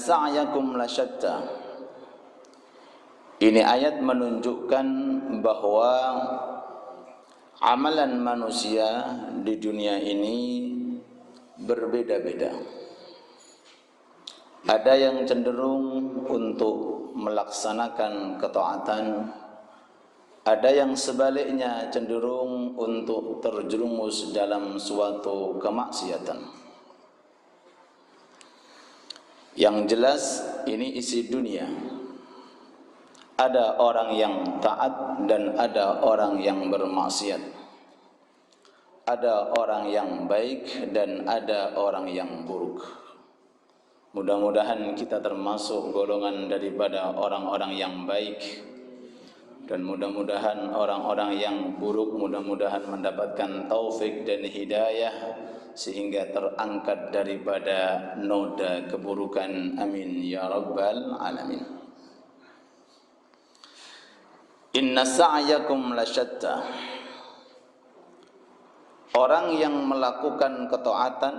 sa'yakum lasyatta. Ini ayat menunjukkan bahwa amalan manusia di dunia ini berbeda-beda. Ada yang cenderung untuk melaksanakan ketaatan, ada yang sebaliknya cenderung untuk terjerumus dalam suatu kemaksiatan. Yang jelas ini isi dunia. Ada orang yang taat dan ada orang yang bermaksiat. Ada orang yang baik dan ada orang yang buruk. Mudah-mudahan kita termasuk golongan daripada orang-orang yang baik, dan mudah-mudahan orang-orang yang buruk mudah-mudahan mendapatkan taufik dan hidayah sehingga terangkat daripada noda keburukan. Amin ya rabbal alamin. Inna sa'yakum lasyatta. Orang yang melakukan ketaatan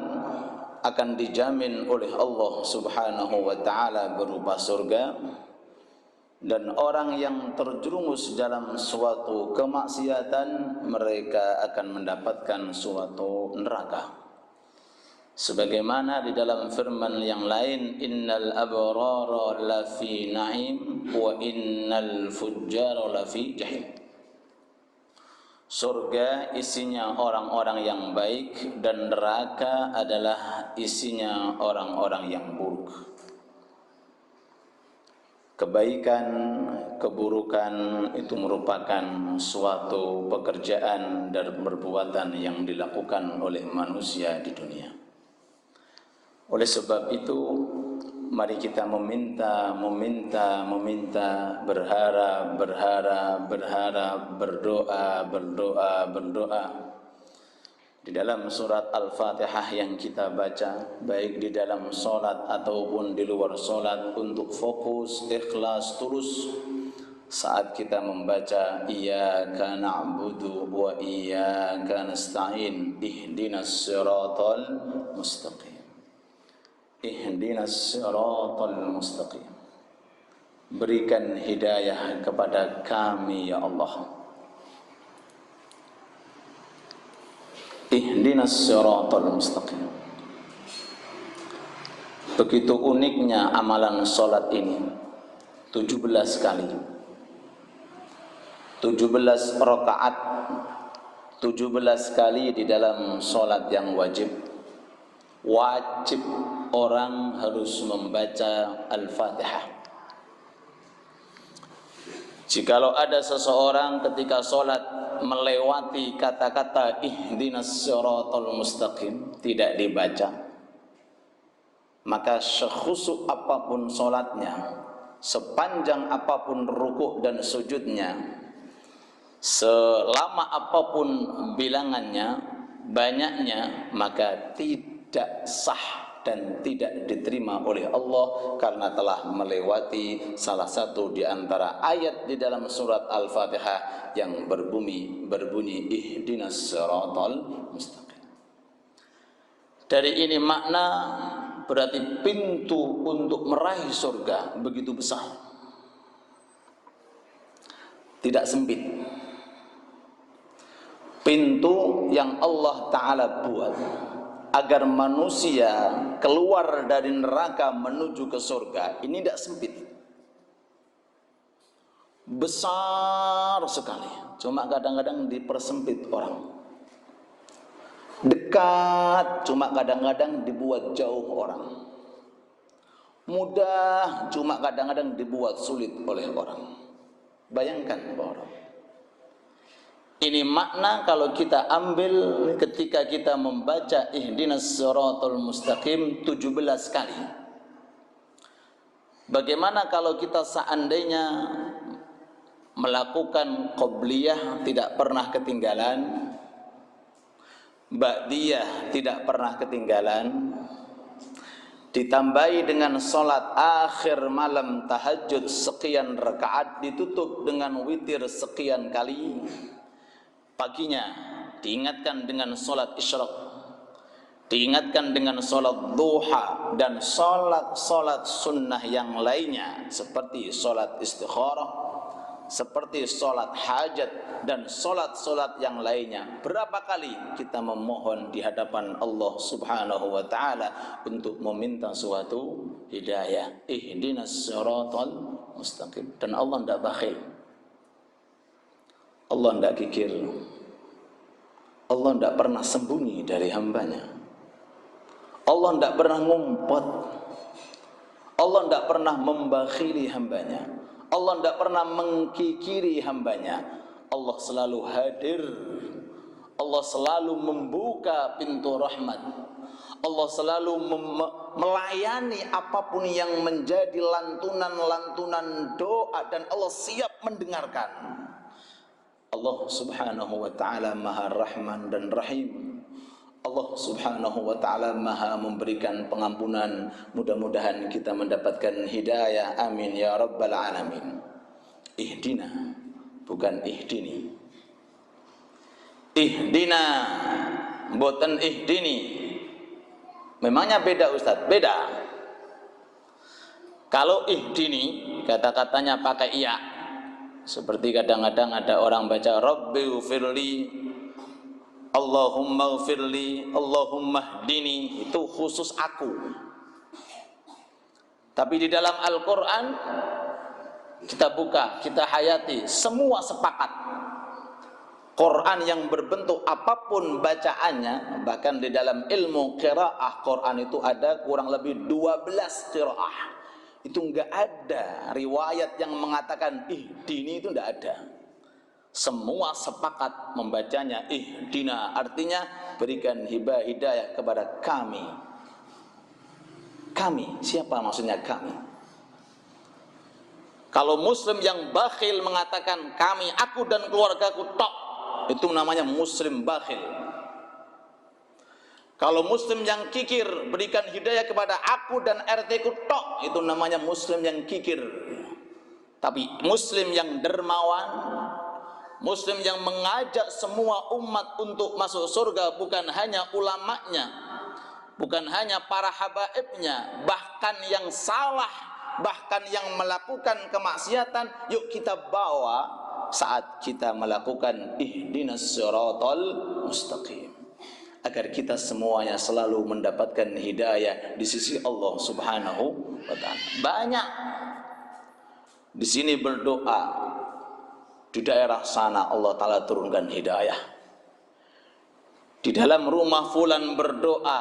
akan dijamin oleh Allah Subhanahu wa taala berupa surga, dan orang yang terjerumus dalam suatu kemaksiatan mereka akan mendapatkan suatu neraka. Sebagaimana di dalam firman yang lain, innal abrara lafi na'im wa innal fujjara lafi jahim. Surga isinya orang-orang yang baik dan neraka adalah isinya orang-orang yang buruk. Kebaikan, keburukan itu merupakan suatu pekerjaan dan perbuatan yang dilakukan oleh manusia di dunia. Oleh sebab itu, mari kita meminta, berharap, berdoa. Di dalam surat Al-Fatihah yang kita baca, baik di dalam solat ataupun di luar solat, untuk fokus, ikhlas, tulus saat kita membaca iyyaka na'budu wa iyyaka nasta'in ihdinas siratal mustaqim. Ihdinas siratal mustaqim. Berikan hidayah kepada kami ya Allah. Ihdinas siratal mustaqim. Begitu uniknya amalan salat ini. 17 kali. 17 rakaat. 17 kali di dalam salat yang wajib. Wajib orang harus membaca Al-Fatihah. Jikalau ada seseorang ketika sholat melewati kata-kata ihdinas siratal mustaqim tidak dibaca, maka sekhusyuk apapun sholatnya, sepanjang apapun rukuk dan sujudnya, selama apapun bilangannya, banyaknya, maka tidak sah dan tidak diterima oleh Allah karena telah melewati salah satu di antara ayat di dalam surat Al-Fatihah yang berbunyi ihdinas siratal mustaqim. Dari ini makna berarti pintu untuk meraih surga begitu besar, tidak sempit. Pintu yang Allah Ta'ala buat agar manusia keluar dari neraka menuju ke surga ini tidak sempit, besar sekali. Cuma kadang-kadang dipersempit orang. Dekat, cuma kadang-kadang dibuat jauh orang. Mudah, cuma kadang-kadang dibuat sulit oleh orang. Bayangkan orang. Ini makna kalau kita ambil ketika kita membaca ihdinas siratal mustaqim 17 kali. Bagaimana kalau kita seandainya melakukan qabliyah tidak pernah ketinggalan, ba'diyah tidak pernah ketinggalan, ditambahi dengan sholat akhir malam tahajud sekian rakaat, ditutup dengan witir sekian kali. Paginya diingatkan dengan sholat isyraq, diingatkan dengan sholat duha dan sholat sunnah yang lainnya seperti sholat istikharah, seperti sholat hajat dan sholat yang lainnya. Berapa kali kita memohon di hadapan Allah Subhanahu wa ta'ala untuk meminta suatu hidayah, ihdinas siratal mustaqim. Dan Allah tidak bakhil, Allah tidak kikir, Allah tidak pernah sembunyi dari hambanya, Allah tidak pernah ngumpet, Allah tidak pernah membakhili hambanya, Allah tidak pernah mengkikiri hambanya. Allah selalu hadir, Allah selalu membuka pintu rahmat, Allah selalu melayani apapun yang menjadi lantunan-lantunan doa, dan Allah siap mendengarkan. Allah Subhanahu wa ta'ala Maha Rahman dan Rahim. Allah Subhanahu wa ta'ala Maha memberikan pengampunan. Mudah-mudahan kita mendapatkan hidayah, amin ya rabbal alamin. Ihdina, bukan ihdini. Ihdina, boten ihdini. Memangnya beda Ustaz? Beda. Kalau ihdini kata-katanya pakai iya, seperti kadang-kadang ada orang baca Rabbi ufirli, Allahumma ufirli, Allahumma hdini, itu khusus aku. Tapi di dalam Al-Quran kita buka, kita hayati, semua sepakat. Quran yang berbentuk apapun bacaannya, bahkan di dalam ilmu qiraah Quran itu ada kurang lebih 12 qiraah. Itu enggak ada riwayat yang mengatakan ihdini, itu enggak ada. Semua sepakat membacanya ihdina, artinya berikan hidayah kepada kami. Kami, siapa maksudnya kami? Kalau muslim yang bakhil mengatakan kami, aku dan keluargaku tok, itu namanya muslim bakhil. Kalau muslim yang kikir, berikan hidayah kepada aku dan RT ku tok, itu namanya muslim yang kikir. Tapi muslim yang dermawan, muslim yang mengajak semua umat untuk masuk surga, bukan hanya ulamanya, bukan hanya para habaibnya, bahkan yang salah, bahkan yang melakukan kemaksiatan, yuk kita bawa saat kita melakukan ihdinas siratal mustaqim, agar kita semuanya selalu mendapatkan hidayah di sisi Allah Subhanahu wa ta'ala. Banyak di sini berdoa, di daerah sana Allah Ta'ala turunkan hidayah. Di dalam rumah fulan berdoa,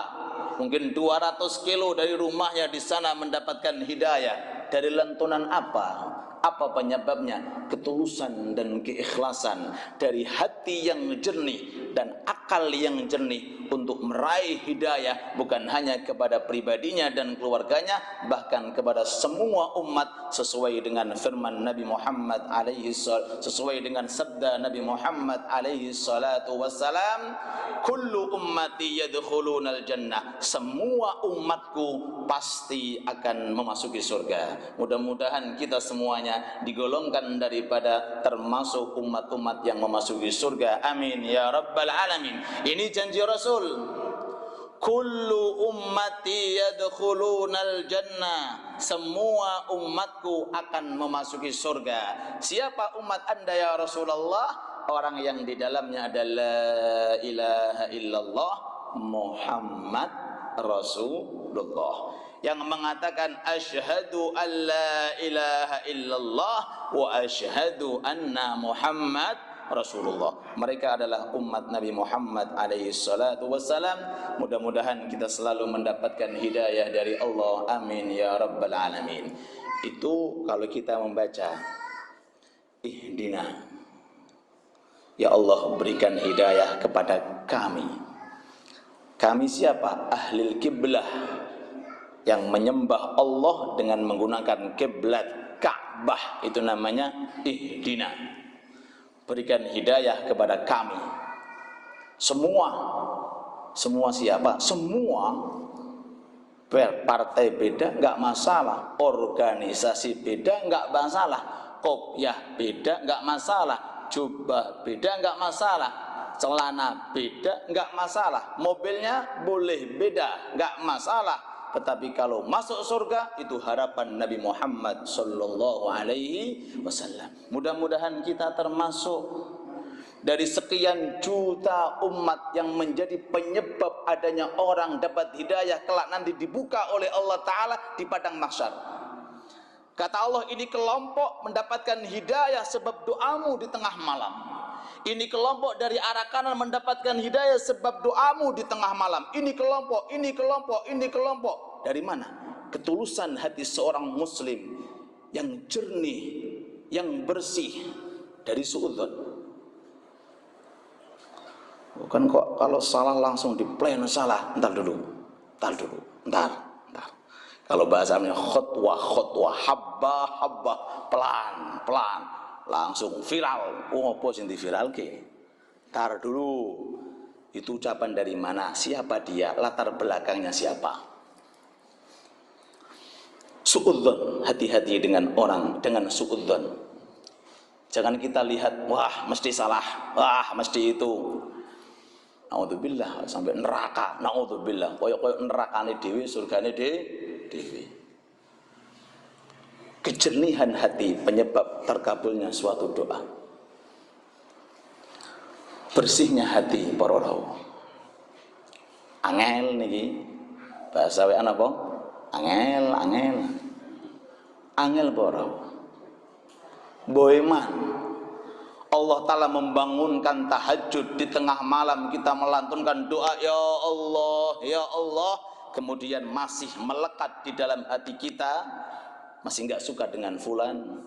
mungkin 200 kilo dari rumahnya di sana mendapatkan hidayah. Dari lantunan apa? Apa penyebabnya? Ketulusan dan keikhlasan dari hati yang jernih dan akal yang jernih untuk meraih hidayah, bukan hanya kepada pribadinya dan keluarganya, bahkan kepada semua umat, sesuai dengan firman Nabi Muhammad alaihi salatu, sesuai dengan sabda Nabi Muhammad alaihi salatu wassalam, kullu ummati yadkhulunal jannah, semua umatku pasti akan memasuki surga. Mudah-mudahan kita semuanya digolongkan daripada termasuk umat-umat yang memasuki surga, amin ya rabbal alamin. Ini janji Rasul, kullu ummati yadkhulunal jannah, semua umatku akan memasuki surga. Siapa umat Anda ya Rasulullah? Orang yang di dalamnya adalah la ilaha illallah Muhammad Rasulullah, yang mengatakan asyhadu an la ilaha illallah wa asyhadu anna Muhammad Rasulullah. Mereka adalah umat Nabi Muhammad alaihi salatu wassalam. Mudah-mudahan kita selalu mendapatkan hidayah dari Allah, amin ya rabbal alamin. Itu kalau kita membaca ihdina, ya Allah berikan hidayah kepada kami. Kami siapa? Ahlul kiblah, yang menyembah Allah dengan menggunakan kiblat Ka'bah, itu namanya ihdina. Berikan hidayah kepada kami. Semua siapa? Semua. Partai beda enggak masalah, organisasi beda enggak masalah, kopiah beda enggak masalah, jubah beda enggak masalah. celana beda enggak masalah, mobilnya boleh beda enggak masalah, tetapi kalau masuk surga itu harapan Nabi Muhammad sallallahu alaihi wasallam. Mudah-mudahan kita termasuk dari sekian juta umat yang menjadi penyebab adanya orang dapat hidayah kelak nanti dibuka oleh Allah Ta'ala di padang mahsyar. Kata Allah, ini kelompok mendapatkan hidayah sebab doamu di tengah malam. Ini kelompok dari arah kanan mendapatkan hidayah sebab doamu di tengah malam. Ini kelompok, ini kelompok, ini kelompok. Dari mana? Ketulusan hati seorang muslim yang jernih, yang bersih dari suudzon. Bukan kok kalau salah langsung di-plan salah. Entar. Kalau bahasanya khutwah, habba, pelan, langsung viral. Apa sing diviralke? Entar dulu. Itu ucapan dari mana? Siapa dia? Latar belakangnya siapa? Suudzon, hati-hati dengan orang dengan suudzon. Jangan kita lihat, wah mesti salah, wah mesti itu. Naudzubillah, sampai neraka. Naudzubillah, koyok nerakane dhewe, surgane dhewe. Kejernihan hati penyebab terkabulnya suatu doa. Bersihnya hati para rawuh. Angel niki bahasa wean apa? Angel para rawuh. Boeman Allah Ta'ala membangunkan tahajud di tengah malam, kita melantunkan doa ya Allah, kemudian masih melekat di dalam hati kita, masih enggak suka dengan fulan,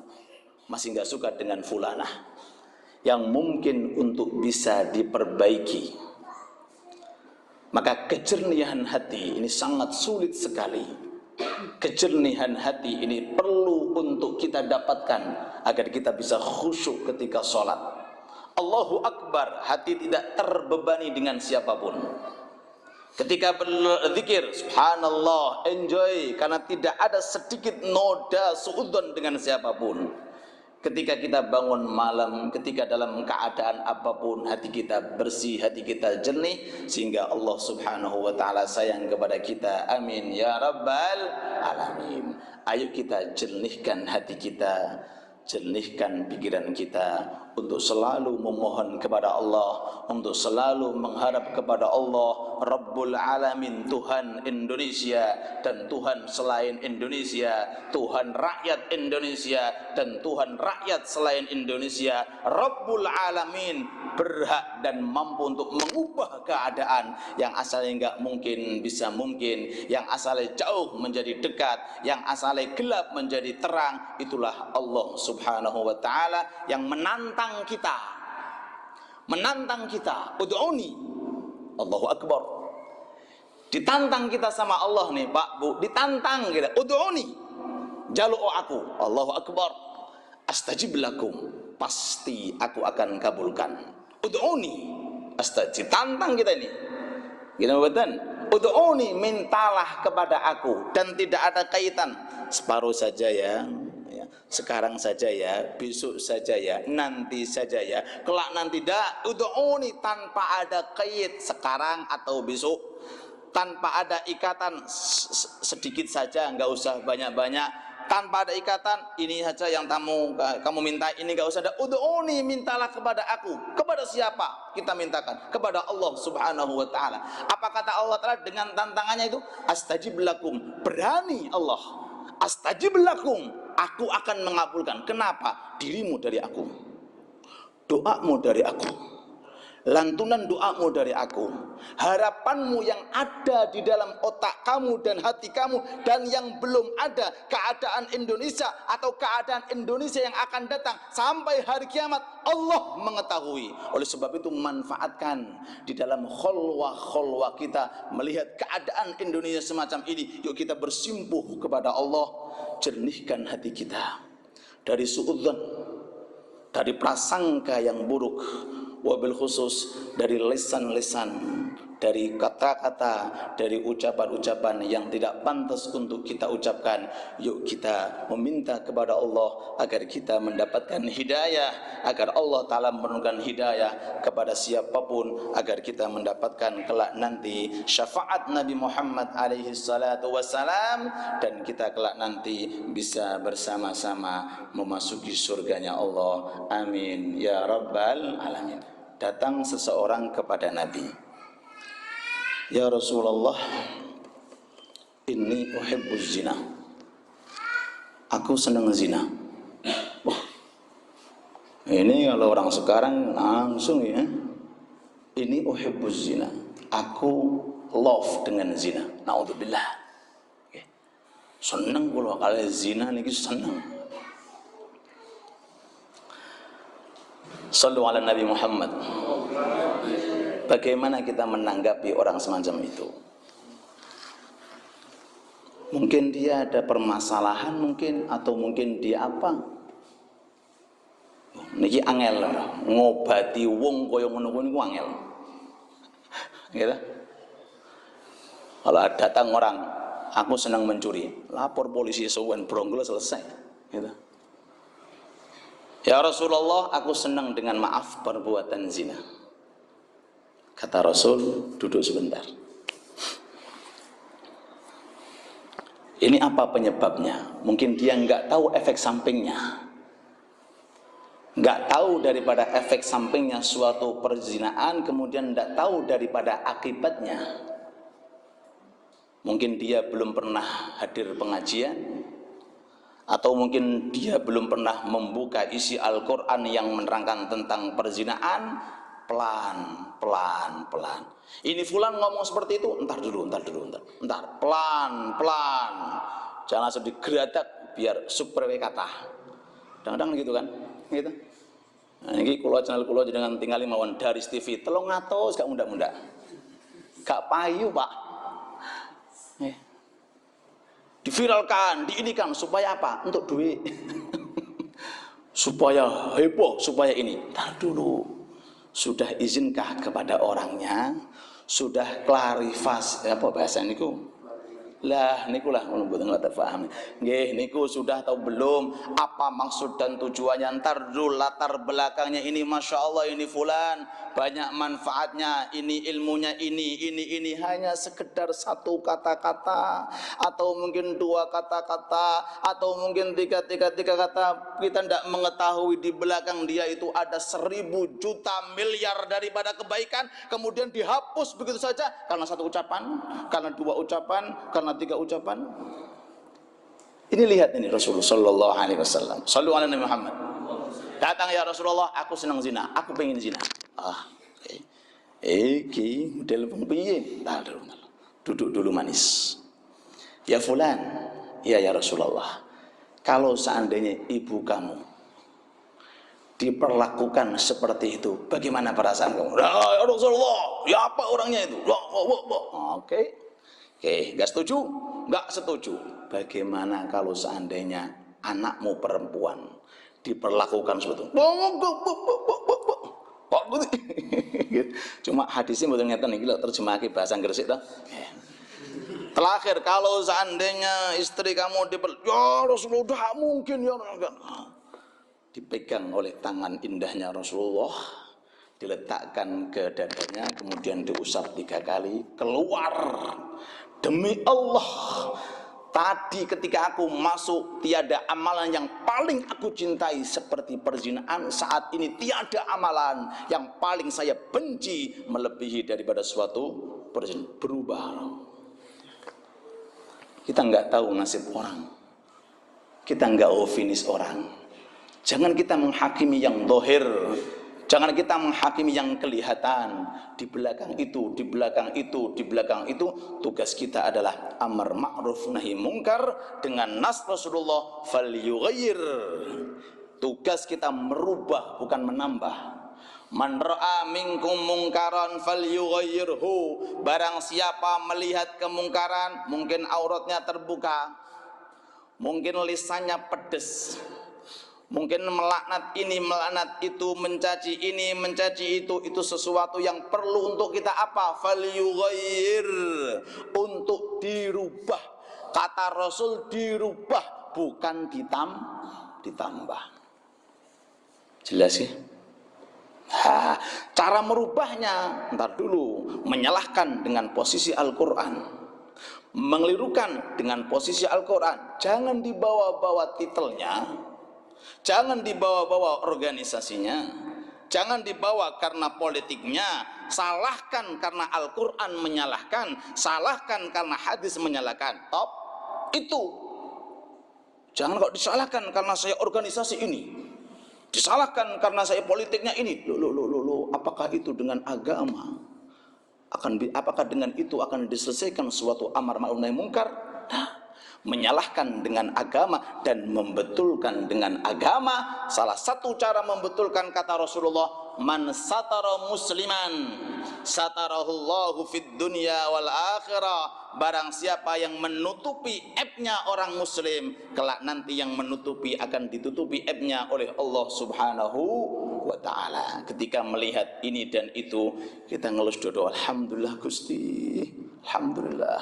masih enggak suka dengan fulanah, yang mungkin untuk bisa diperbaiki. Maka kejernihan hati ini sangat sulit sekali. Kejernihan hati ini perlu untuk kita dapatkan agar kita bisa khusyuk ketika sholat. Allahu Akbar, hati tidak terbebani dengan siapapun. Ketika berzikir, subhanallah, enjoy, karena tidak ada sedikit noda suudzon dengan siapapun. Ketika kita bangun malam, ketika dalam keadaan apapun, hati kita bersih, hati kita jernih, sehingga Allah Subhanahu wa Ta'ala sayang kepada kita. Amin ya rabbal alamin. Ayo kita jernihkan hati kita, jernihkan pikiran kita untuk selalu memohon kepada Allah, untuk selalu mengharap kepada Allah, Rabbul Alamin, Tuhan Indonesia dan Tuhan selain Indonesia, Tuhan rakyat Indonesia dan Tuhan rakyat selain Indonesia. Rabbul Alamin berhak dan mampu untuk mengubah keadaan yang asalnya enggak mungkin bisa mungkin, yang asalnya jauh menjadi dekat, yang asalnya gelap menjadi terang. Itulah Allah Subhanahu wa Ta'ala yang menantang kita, ud'uni, Allahu Akbar. Ditantang kita sama Allah nih Pak Bu, ditantang kita, ud'uni, jaluk aku, Allahu Akbar, astajib lakum, pasti aku akan kabulkan. Ud'uni astajib, tantang kita ini. Gimana betul? Ud'uni, mintalah kepada aku, dan tidak ada kaitan separuh saja ya. Sekarang saja ya, besok saja ya, nanti saja ya, kelak nanti dah. Ud'uni tanpa ada kait sekarang atau besok, tanpa ada ikatan sedikit saja, enggak usah banyak-banyak, tanpa ada ikatan ini saja yang kamu minta, ini enggak usah ada. Ud'uni, mintalah kepada aku. Kepada siapa kita mintakan? Kepada Allah Subhanahu wa Ta'ala. Apa kata Allah Ta'ala dengan tantangannya itu? Astajib lakum, berani Allah. Astajib lakum, aku akan mengabulkan. Kenapa? Dirimu dari aku, doamu dari aku, lantunan doamu dari aku, harapanmu yang ada di dalam otak kamu dan hati kamu, dan yang belum ada, keadaan Indonesia atau keadaan Indonesia yang akan datang sampai hari kiamat, Allah mengetahui. Oleh sebab itu manfaatkan di dalam kholwah kita melihat keadaan Indonesia semacam ini. Yuk kita bersimpuh kepada Allah, jernihkan hati kita dari suudzon, dari prasangka yang buruk, wabil khusus dari lesan-lesan dari kata-kata, dari ucapan-ucapan yang tidak pantas untuk kita ucapkan. Yuk kita meminta kepada Allah agar kita mendapatkan hidayah, agar Allah Ta'ala menurunkan hidayah kepada siapapun, agar kita mendapatkan kelak nanti syafaat Nabi Muhammad alaihi salatu wassalam, dan kita kelak nanti bisa bersama-sama memasuki surganya Allah. Amin ya rabbal alamin. Datang seseorang kepada Nabi, "Ya Rasulullah, inni uhibbuz zina." Aku senang zina. Wah, ini kalau orang sekarang langsung ya. Ini uhibbuz zina. Aku love dengan zina. Naudzubillah. Oke. Senang kalau zina niki senang. Shallu ala Nabi Muhammad. Bagaimana kita menanggapi orang semacam itu? Mungkin dia ada permasalahan mungkin, atau mungkin dia apa? Niki angel ngobati wong kaya ngono kuwi niku angel. Gitu. Kalau datang orang, aku senang mencuri, lapor polisi suwen brongol selesai. Gitu. Ya Rasulullah, aku senang dengan maaf perbuatan zina. Kata Rasul, duduk sebentar. Ini apa penyebabnya? Mungkin dia nggak tahu efek sampingnya, nggak tahu daripada efek sampingnya suatu perzinaan, kemudian nggak tahu daripada akibatnya. Mungkin dia belum pernah hadir pengajian, atau mungkin dia belum pernah membuka isi Al-Quran yang menerangkan tentang perzinaan. Pelan. Ini fulan ngomong seperti itu, entar dulu. Pelan. Jangan langsung digeradak biar super kata. Kadang-kadang gitu kan, gitu. Nah, ini channel kulo dengan tinggal mawon dari TV, 300 gak muda-muda. Gak payu, Pak. Diviralkan, diinikan supaya apa? Untuk duit. Supaya heboh, supaya ini. Entar dulu. Sudah izinkah kepada orangnya? Sudah klarifikasi apa bahasa niku? Lah niku lah mboten terpahami. Nggih niku sudah tahu belum apa maksud dan tujuannya? Entar dulu latar belakangnya ini, Masya Allah ini fulan banyak manfaatnya, ini ilmunya ini hanya sekedar satu kata-kata, atau mungkin dua kata-kata, atau mungkin tiga kata. Kita tidak mengetahui di belakang dia itu ada 1000 juta miliar daripada kebaikan, kemudian dihapus begitu saja karena satu ucapan, karena dua ucapan, karena tiga ucapan. Ini lihat ini Rasulullah Sallallahu Alaihi Wasallam. Sallu ala Nabi Muhammad. Datang, ya Rasulullah, aku senang zina, aku pengen zina. Iki model piye? Duduk dulu manis. Ya fulan, ya Rasulullah, kalau seandainya ibu kamu diperlakukan seperti itu, bagaimana perasaan kamu? Ya Rasulullah, ya apa orangnya itu? Oke, nggak setuju? Nggak setuju. Bagaimana kalau seandainya anakmu perempuan diperlakukan seperti itu? Cuma hadisnya betul ngeten iki lho, terjemahake bahasa Inggris itu. Terakhir, kalau seandainya istri kamu ya Rasulullah, mungkin ya, dipegang oleh tangan indahnya Rasulullah, diletakkan ke dadanya, kemudian diusap 3 kali, keluar. Demi Allah, tadi ketika aku masuk tiada amalan yang paling aku cintai seperti perzinaan. Saat ini tiada amalan yang paling saya benci melebihi daripada suatu perzinaan. Berubah. Kita nggak tahu nasib orang, kita nggak tahu finish orang. Jangan kita menghakimi yang dohir, jangan kita menghakimi yang kelihatan. Di belakang itu, di belakang itu, di belakang itu, tugas kita adalah amar ma'ruf nahi mungkar dengan nas Rasulullah, falyughayyir. Tugas kita merubah, bukan menambah. Man ra'a minkum mungkaran falyughayyirhu. Barang siapa melihat kemungkaran, mungkin auratnya terbuka, mungkin lisannya pedes, Mungkin melaknat ini, melaknat itu, mencaci ini, mencaci itu sesuatu yang perlu untuk kita apa? Falyughayyir, untuk dirubah. Kata Rasul dirubah, bukan ditambah. Jelas ya? Cara merubahnya, ntar dulu, menyalahkan dengan posisi Al-Quran, mengelirukan dengan posisi Al-Quran. Jangan dibawa-bawa titelnya, jangan dibawa-bawa organisasinya, jangan dibawa karena politiknya. Salahkan karena Al-Quran menyalahkan, salahkan karena hadis menyalahkan. Top, itu. Jangan kok disalahkan karena saya organisasi ini, disalahkan karena saya politiknya ini. Loh, apakah itu dengan agama? Apakah dengan itu akan diselesaikan suatu amar ma'ruf nahi mungkar? Menyalahkan dengan agama dan membetulkan dengan agama. Salah satu cara membetulkan, kata Rasulullah, man satara musliman satarahullahu fid dunya wal akhirah. Barang siapa yang menutupi aibnya orang muslim, kelak nanti yang menutupi akan ditutupi aibnya oleh Allah Subhanahu wa ta'ala. Ketika melihat ini dan itu, kita ngelus doa, alhamdulillah Gusti, alhamdulillah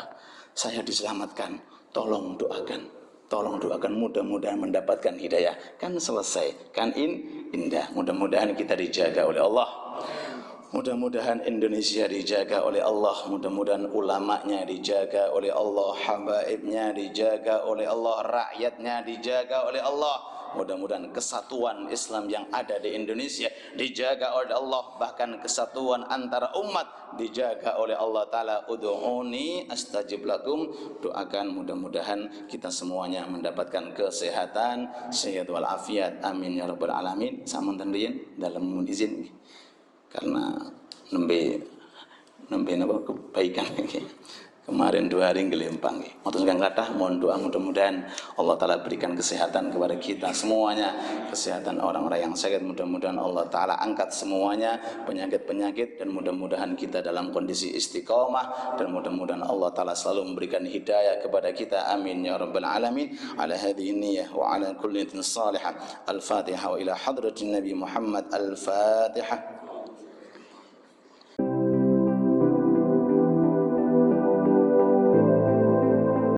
saya diselamatkan. Tolong doakan, mudah-mudahan mendapatkan hidayah. Kan selesai, kan indah. Mudah-mudahan kita dijaga oleh Allah, mudah-mudahan Indonesia dijaga oleh Allah, mudah-mudahan ulamanya dijaga oleh Allah, habaibnya dijaga oleh Allah, rakyatnya dijaga oleh Allah. Mudah-mudahan kesatuan Islam yang ada di Indonesia dijaga oleh Allah, bahkan kesatuan antara umat dijaga oleh Allah Ta'ala. Ud'uni astajib lakum, doakan mudah-mudahan kita semuanya mendapatkan kesehatan, sehat walafiat, amin ya rabbal alamin. Samunten riyin dalam mohon izin karena nembe napa kebaikan kemarin 2 hari gelempang. Matur kang kathah mohon doa mudah-mudahan Allah Ta'ala berikan kesehatan kepada kita semuanya, kesehatan orang-orang yang sakit mudah-mudahan Allah Ta'ala angkat semuanya penyakit-penyakit, dan mudah-mudahan kita dalam kondisi istiqomah, dan mudah-mudahan Allah Ta'ala selalu memberikan hidayah kepada kita, amin ya rabbal alamin. Ala hadhihi niyyah wa ala kulli niyatin salihah. Al-Fatihah wa ila hadratin Nabi Muhammad. Al-Fatihah.